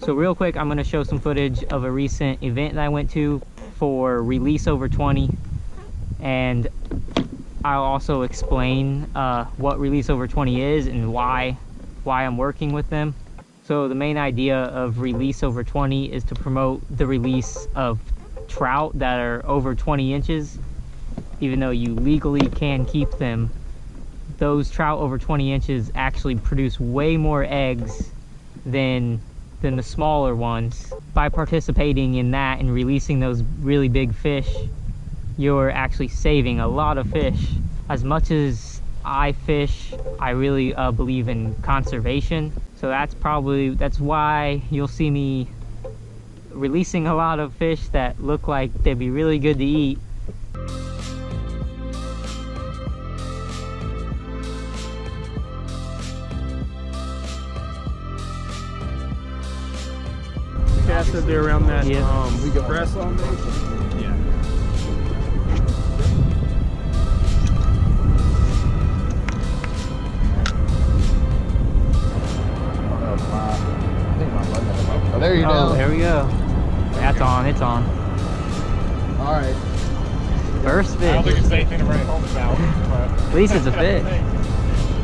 So real quick, I'm gonna show some footage of a recent event that I went to for Release Over 20, and I'll also explain what Release Over 20 is and why I'm working with them. So the main idea of Release Over 20 is to promote the release of trout that are over 20 inches. Even though you legally can keep them, those trout over 20 inches actually produce way more eggs than the smaller ones. By participating in that and releasing those really big fish, you're actually saving a lot of fish. As much as I fish, I really believe in conservation. So that's why you'll see me releasing a lot of fish that look like they'd be really good to eat. Cast it there around that Yeah. we got grass on there. Yeah. Oh, there you go. There we go. That's on, it's on. All right. First fish. I don't think it's anything to write home about, but At least it's a fish.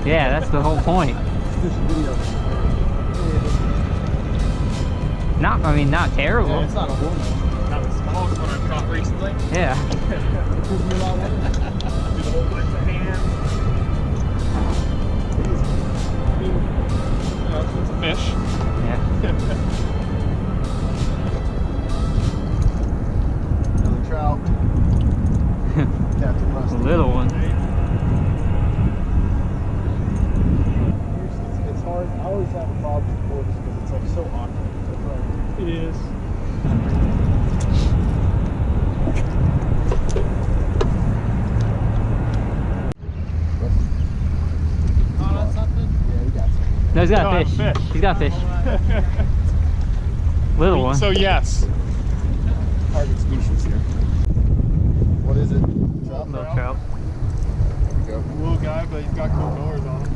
Yeah, that's the whole point. Not terrible. Yeah, it's not a woman. not the smallest one I've caught recently. Yeah. Do the whole bunch of hands. It's a fish. Yeah. Another trout. Captain A Rusty. little one. It's hard. I always have problems with boards because it's like so awkward. It is. No, he's got No, I a have fish. a fish. He's got a fish. Little one. So yes. Target species here. What is it? Trout? Little trout. There we go. Little guy, but he's got cool colors on him.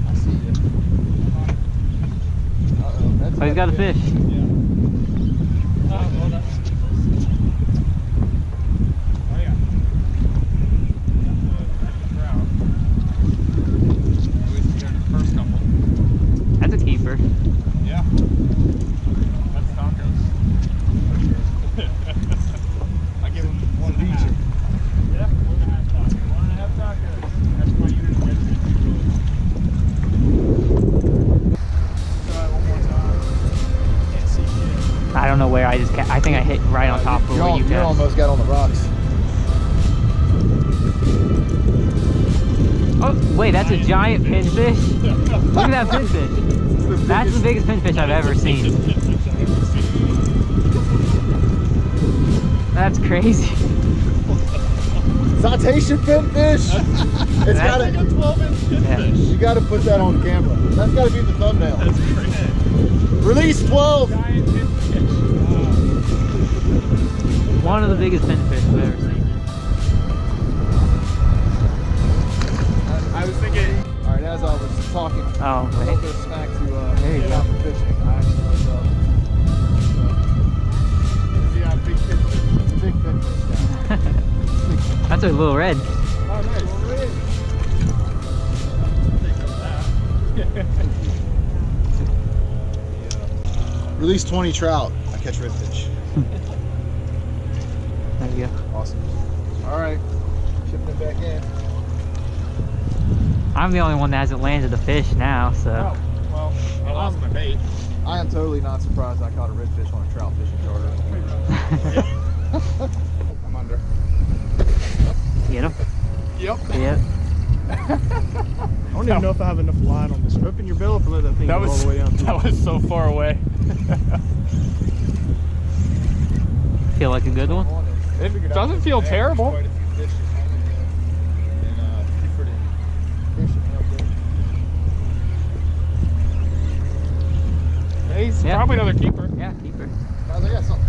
I see you. Uh-oh. That's Oh, he's got a fish. Yeah. Well, that's... Oh yeah. That's the trout. At least we got the first couple. That's a keeper. Yeah. That's tacos. I give him 1.5. Yeah, 1.5 tacos. 1.5 tacos. That's my unit of measurement. Try it one more time. Can't see shit. I don't know where I think I hit right on top of where you You cast. almost got on the rocks. Oh, wait, that's a giant pinfish? Look at that pinfish. That's the biggest pinfish I've ever seen. That's crazy. Citation pinfish. It's got Like a to. 12-inch pinfish. You got to put that on camera. That's got to be the thumbnail. That's crazy. Release 12. Giant pinfish. One of the biggest pinfish I've ever seen. I was thinking. All right, as I was talking, Oh, a little wait. bit of snack to There you get go. out for fishing. I actually Yeah, big pinfish. it's a big pinfish guy. That's a little red. Oh, nice. Release 20 trout. I catch redfish. There you go. Awesome. All right, shipping it back in. I'm the only one that hasn't landed a fish now, so. Oh, well, I lost my bait. I am totally not surprised I caught a redfish on a trout fishing charter. I'm under. Get him? Yep. Yep. I don't even know if I have enough line on this. Open your bill up and let that thing That go all was the way down. that was so far away. Feel like a good one? It doesn't feel terrible. Quite a few fish just hanging there. And he's pretty fishing out there. He's Yeah. probably another keeper. Yeah, keeper. Guys, I got something.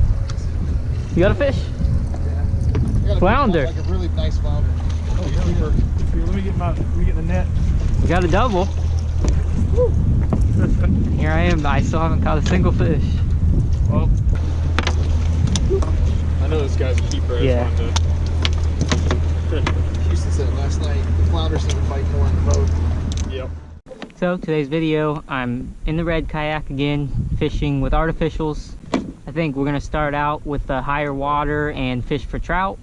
You got a fish? I got a Flounder. Like a really nice flounder. Oh, keeper. Here, let me get the net. You got a double. Here I am, I still haven't caught a single fish. Well, I know this guy's a keeper. Yeah. Houston said last night the flounders seem to fight more in the boat. Yep. So today's video, I'm in the red kayak again, fishing with artificials. I think we're gonna start out with the higher water and fish for trout,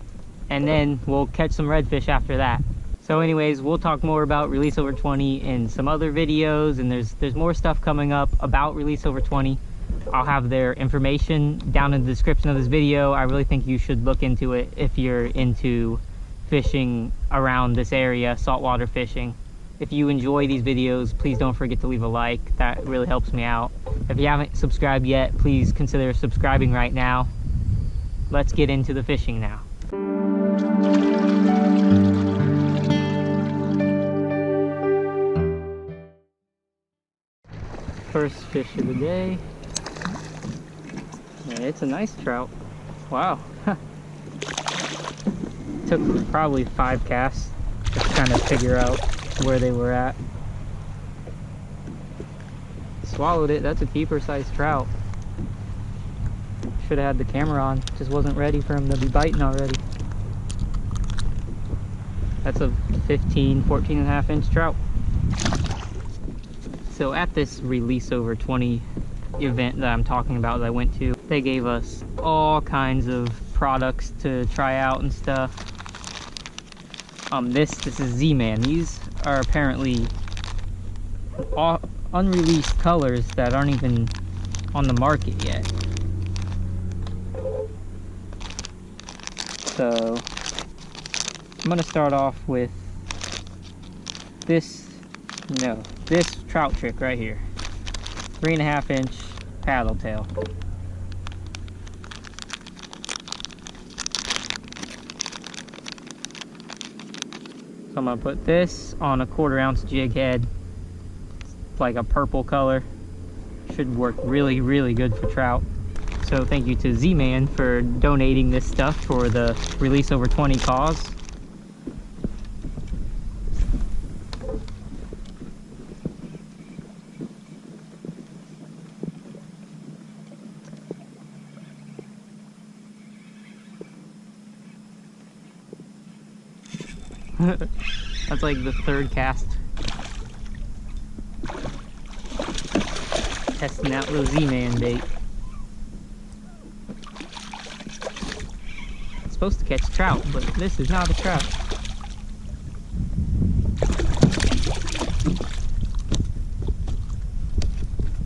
and then we'll catch some redfish after that. So anyways, we'll talk more about Release Over 20 in some other videos, and there's more stuff coming up about Release Over 20. I'll have their information down in the description of this video. I really think you should look into it if you're into fishing around this area, saltwater fishing. If you enjoy these videos, please don't forget to leave a like. That really helps me out. If you haven't subscribed yet, please consider subscribing right now. Let's get into the fishing now. First fish of the day. Yeah, it's a nice trout. Wow. Took probably 5 casts to kind of figure out where they were at. Swallowed it. That's a keeper sized trout. Should have had the camera on, just wasn't ready for him to be biting already. That's a 14 and a half inch trout. So at this Release Over 20 event that I'm talking about that I went to, they gave us all kinds of products to try out and stuff. This is ZMAN. These are apparently all unreleased colors that aren't even on the market yet. So I'm gonna start off with this trout trick right here. 3.5 inch paddle tail. So I'm gonna put this on a 1/4 ounce jig head. It's like a purple color. Should work really, really good for trout. So thank you to ZMAN for donating this stuff for the Release Over 20 cause. That's like the 3rd cast. Testing out the ZMAN bait. It's supposed to catch trout, but this is not a trout.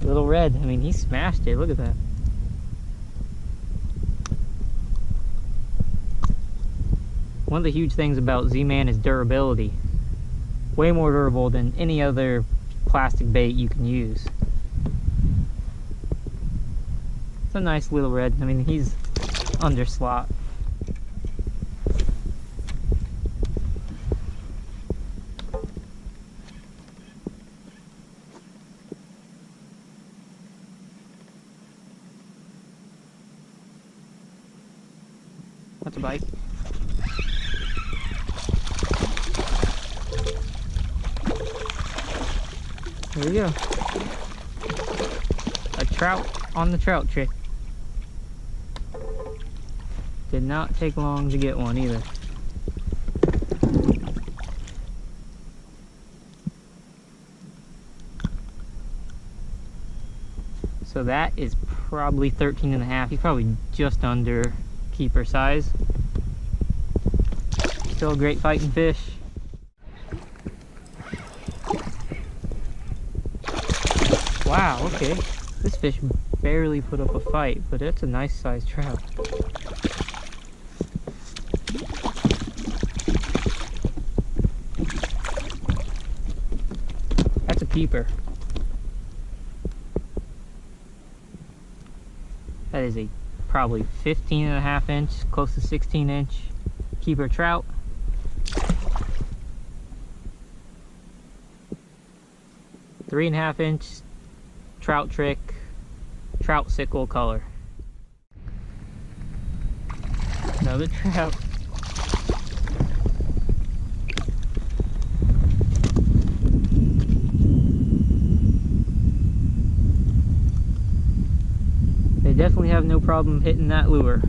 Little red, I mean, he smashed it, look at that. One of the huge things about ZMAN is durability. Way more durable than any other plastic bait you can use. It's a nice little red. I mean, he's under slot. That's a bite. There we go. A trout on the trout trick. Did not take long to get one either. So that is probably 13 and a half. He's probably just under keeper size. Still a great fighting fish. Wow, okay. This fish barely put up a fight, but it's a nice sized trout. That's a keeper. That is a probably 15 and a half inch, close to 16 inch keeper trout. Three and a half inch trout trick, trout sickle color. Another trout. definitely have no problem hitting that lure.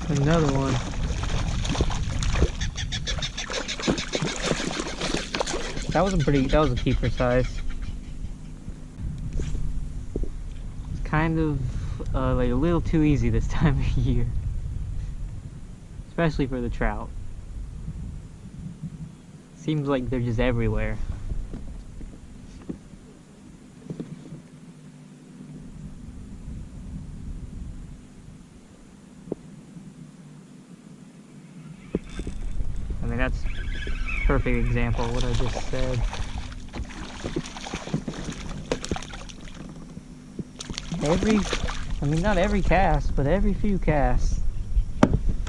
Another one. That was a keeper size. It's kind of like a little too easy this time of year. Especially for the trout. Seems like they're just everywhere. I mean, that's a perfect example of what I just said. I mean, not every cast, but every few casts,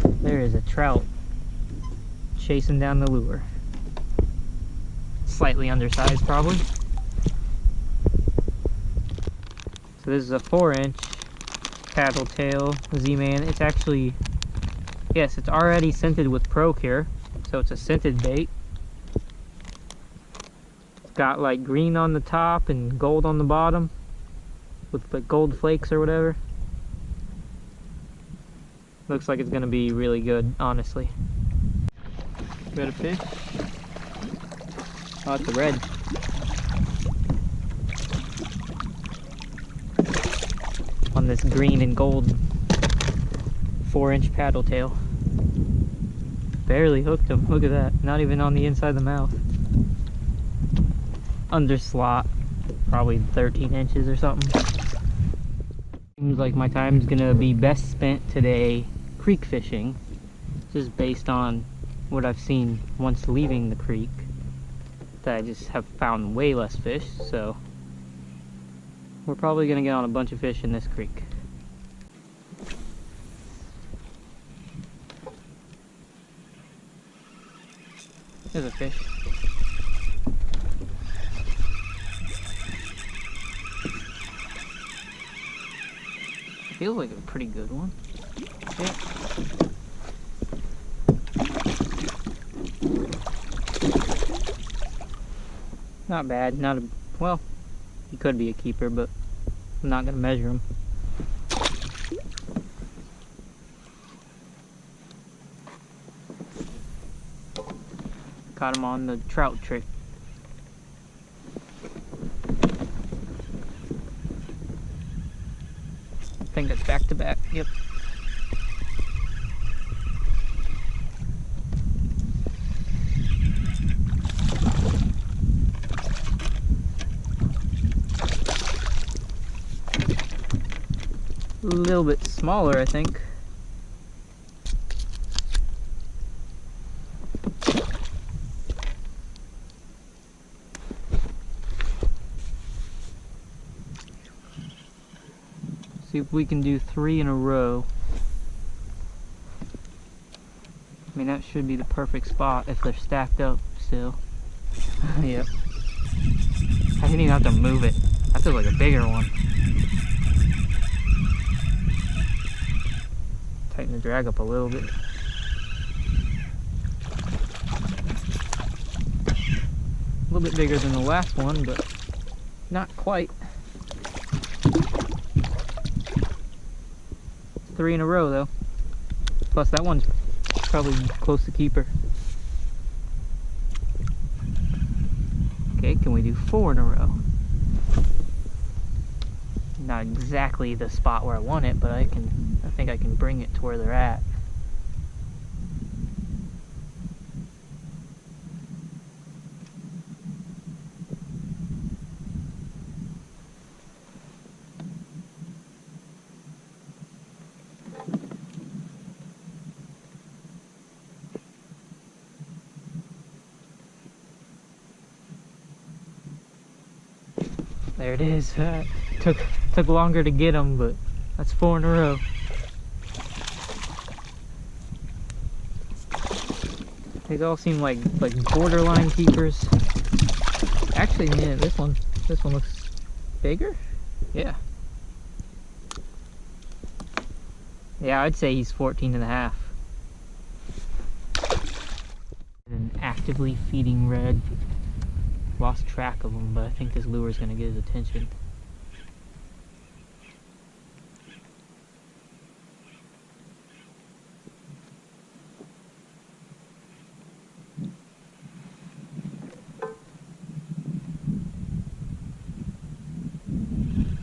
there is a trout chasing down the lure. Slightly undersized, probably. So this is a 4-inch paddle tail Z-Man. It's actually, yes, it's already scented with Pro Cure, so it's a scented bait. It's got like green on the top and gold on the bottom, with like gold flakes or whatever. Looks like it's gonna be really good, honestly. Got a fish? Oh, it's a red. On this green and gold 4-inch paddle tail. Barely hooked him. Look at that. Not even on the inside of the mouth. Under slot. Probably 13 inches or something. Seems like my time's gonna be best spent today creek fishing. Just based on what I've seen once leaving the creek. That I just have found way less fish, so we're probably gonna get on a bunch of fish in this creek. There's a fish. Feels like a pretty good one. Yeah. Not bad, not a, well, he could be a keeper, but I'm not gonna measure him. Caught him on the trout trick. I think that's back to back, yep. A little bit smaller, I think. See if we can do 3 in a row. I mean, that should be the perfect spot if they're stacked up still. Yep. I didn't even have to move it. That feels like a bigger one. Tighten the drag up a little bit. A little bit bigger than the last one, but not quite. 3 in a row though. Plus that one's probably close to keeper. Okay, can we do 4 in a row? Not exactly the spot where I want it, but I think I can bring it to where they're at. There it is. Took longer to get them, but that's 4 in a row. They all seem like borderline keepers. Actually, man, this one looks bigger. Yeah. Yeah, I'd say he's 14 and a half. An actively feeding red. lost track of him, but I think this lure is going to get his attention.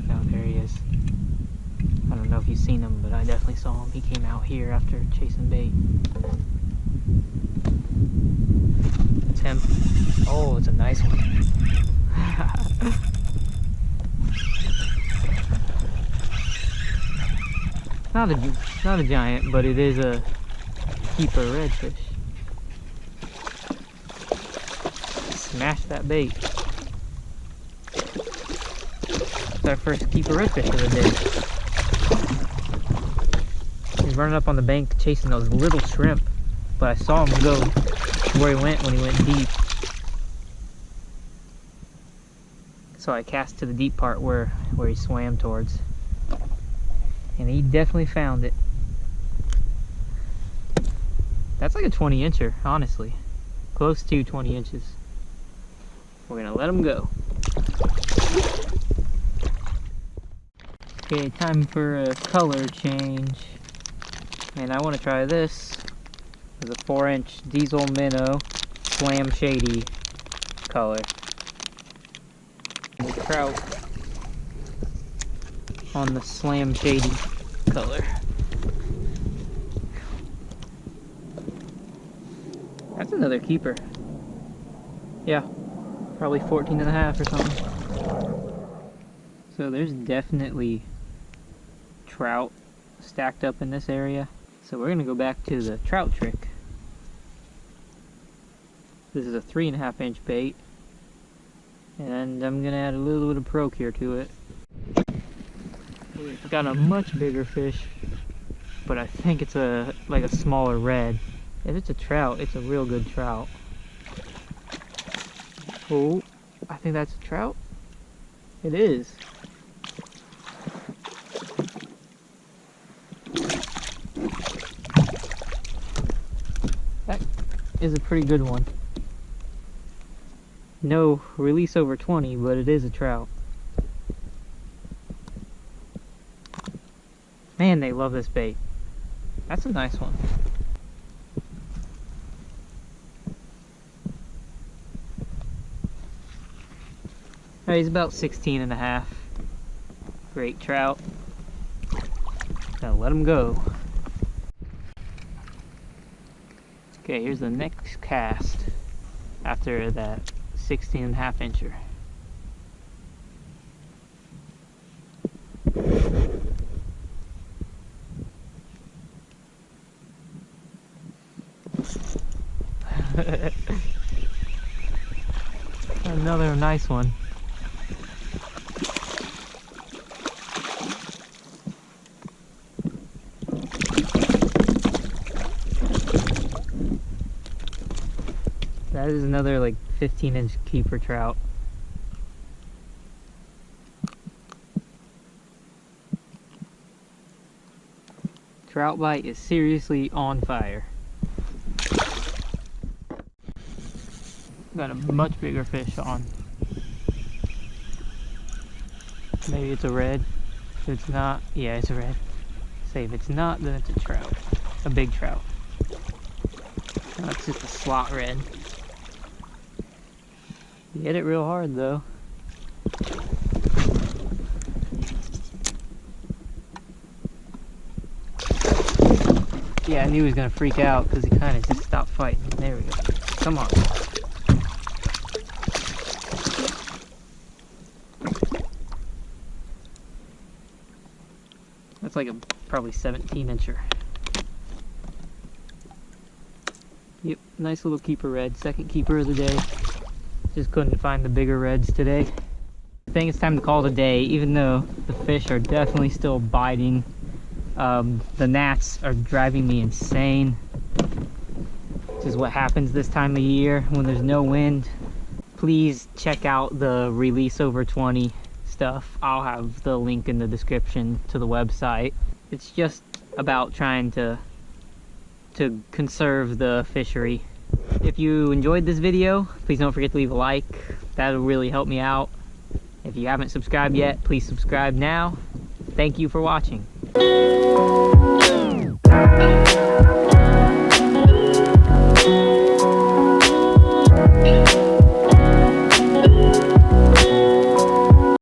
Now there he is. I don't know if you've seen him, but I definitely saw him. He came out here after chasing bait. It's him. Oh, it's a nice one. Not a giant, but it is a keeper redfish. Smash that bait. It's our first keeper redfish of the day. He's running up on the bank chasing those little shrimp, but I saw him go where he went when he went deep. So I cast to the deep part where he swam towards. And he definitely found it. That's like a 20 incher, honestly. Close to 20 inches. We're gonna let him go. Okay, time for a color change. And I want to try this. It's a 4-inch diesel minnow slam shady color. And the trout on the slam shady color. That's another keeper. Yeah, probably 14.5 or something. So there's definitely trout stacked up in this area. So we're gonna go back to the trout trick. This is a 3.5-inch bait, and I'm gonna add a little bit of procure to it. We've got a much bigger fish, but I think it's like a smaller red. If it's a trout, it's a real good trout. Oh, I think that's a trout. It is. That is a pretty good one. No release over 20, but it is a trout. Man, they love this bait. That's a nice one. Alright, he's about 16.5. Great trout. Now let him go. Okay, here's the next cast after that 16.5 incher. Another nice one. That is another like 15-inch keeper trout. Trout bite is seriously on fire. Got a much bigger fish on. Maybe it's a red. If it's not, yeah, it's a red. Say if it's not, then it's a trout. A big trout. No, it's just a slot red. You hit it real hard though. Yeah, I knew he was gonna freak out because he kind of just stopped fighting. There we go. Come on. That's like a probably 17-incher. Yep, nice little keeper red. Second keeper of the day. Just couldn't find the bigger reds today. I think it's time to call it a day, even though the fish are definitely still biting. The gnats are driving me insane. This is what happens this time of year when there's no wind. Please check out the release over 20 stuff. I'll have the link in the description to the website. It's just about trying to conserve the fishery If you enjoyed this video, please don't forget to leave a like. That'll really help me out. If you haven't subscribed yet, please subscribe now. Thank you for watching.